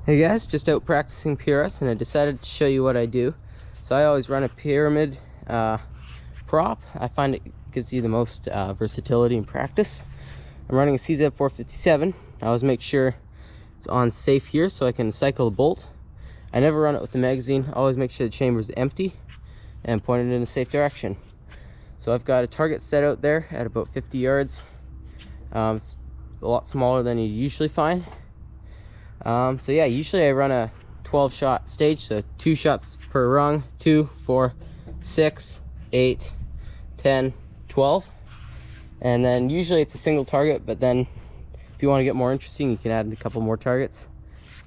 Hey guys, just out practicing PRS and I decided to show you what I do. So I always run a pyramid prop. I find it gives you the most versatility in practice. I'm running a CZ 457. I always make sure it's on safe here so I can cycle the bolt. I never run it with the magazine. I always make sure the chamber is empty and pointed in a safe direction. So I've got a target set out there at about 50 yards. It's a lot smaller than you usually find. So yeah, usually I run a 12 shot stage, so 2 shots per rung, 2, 4, 6, 8, 10, 12. And then usually it's a single target, but then if you want to get more interesting, you can add a couple more targets.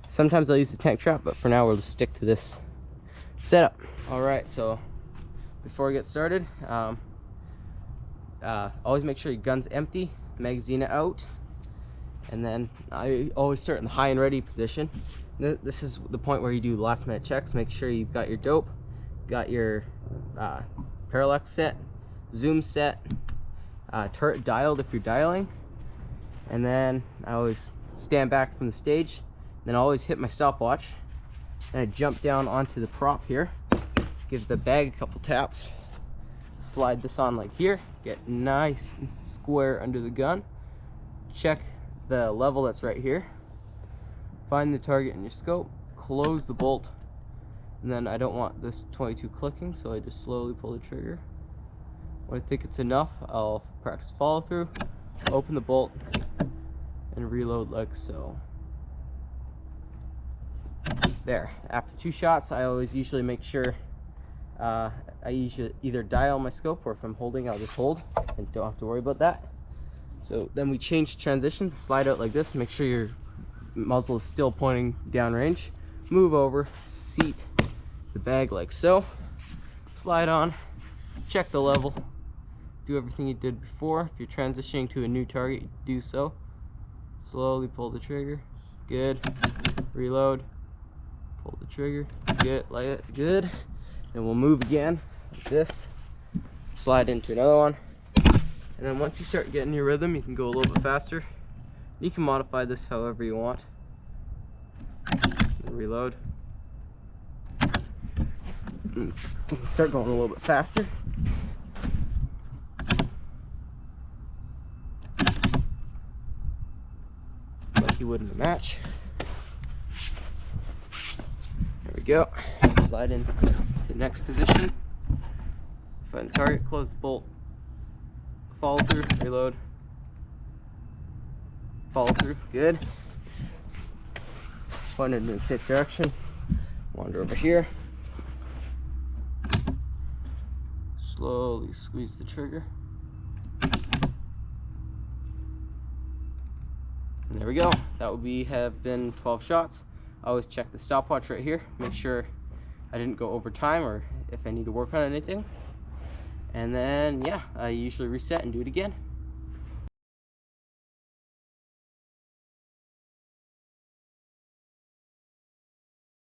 Sometimes I'll use the tank trap, but for now we'll just stick to this setup. All right, so before we get started, always make sure your gun's empty, magazine out. And then I always start in the high and ready position. This is the point where you do last minute checks. Make sure you've got your dope, got your parallax set, zoom set, turret dialed if you're dialing. And then I always stand back from the stage. Then I always hit my stopwatch. Then I jump down onto the prop here, give the bag a couple taps, slide this on like here, get nice and square under the gun, check the level that's right here, find the target in your scope, close the bolt, and then I don't want this 22 clicking, so I just slowly pull the trigger. When I think it's enough, I'll practice follow through, open the bolt, and reload like so. There. After 2 shots, I always usually make sure I usually either dial my scope, or if I'm holding, I'll just hold and don't have to worry about that. So then we change transitions, slide out like this, make sure your muzzle is still pointing downrange. Move over, seat the bag like so, slide on, check the level, do everything you did before. If you're transitioning to a new target, do so. Slowly pull the trigger, good, reload, pull the trigger, good, like it, good. Then we'll move again, like this, slide into another one. And then once you start getting your rhythm, you can go a little bit faster. You can modify this however you want. Reload. And start going a little bit faster. Like you would in a match. There we go. Slide in to the next position. Find the target, close the bolt. Follow through, reload, follow through, good. Point it in a safe direction, wander over here, slowly squeeze the trigger, and there we go. That would have been 12 shots. I always check the stopwatch right here, make sure I didn't go over time or if I need to work on anything. And then, yeah, I usually reset and do it again.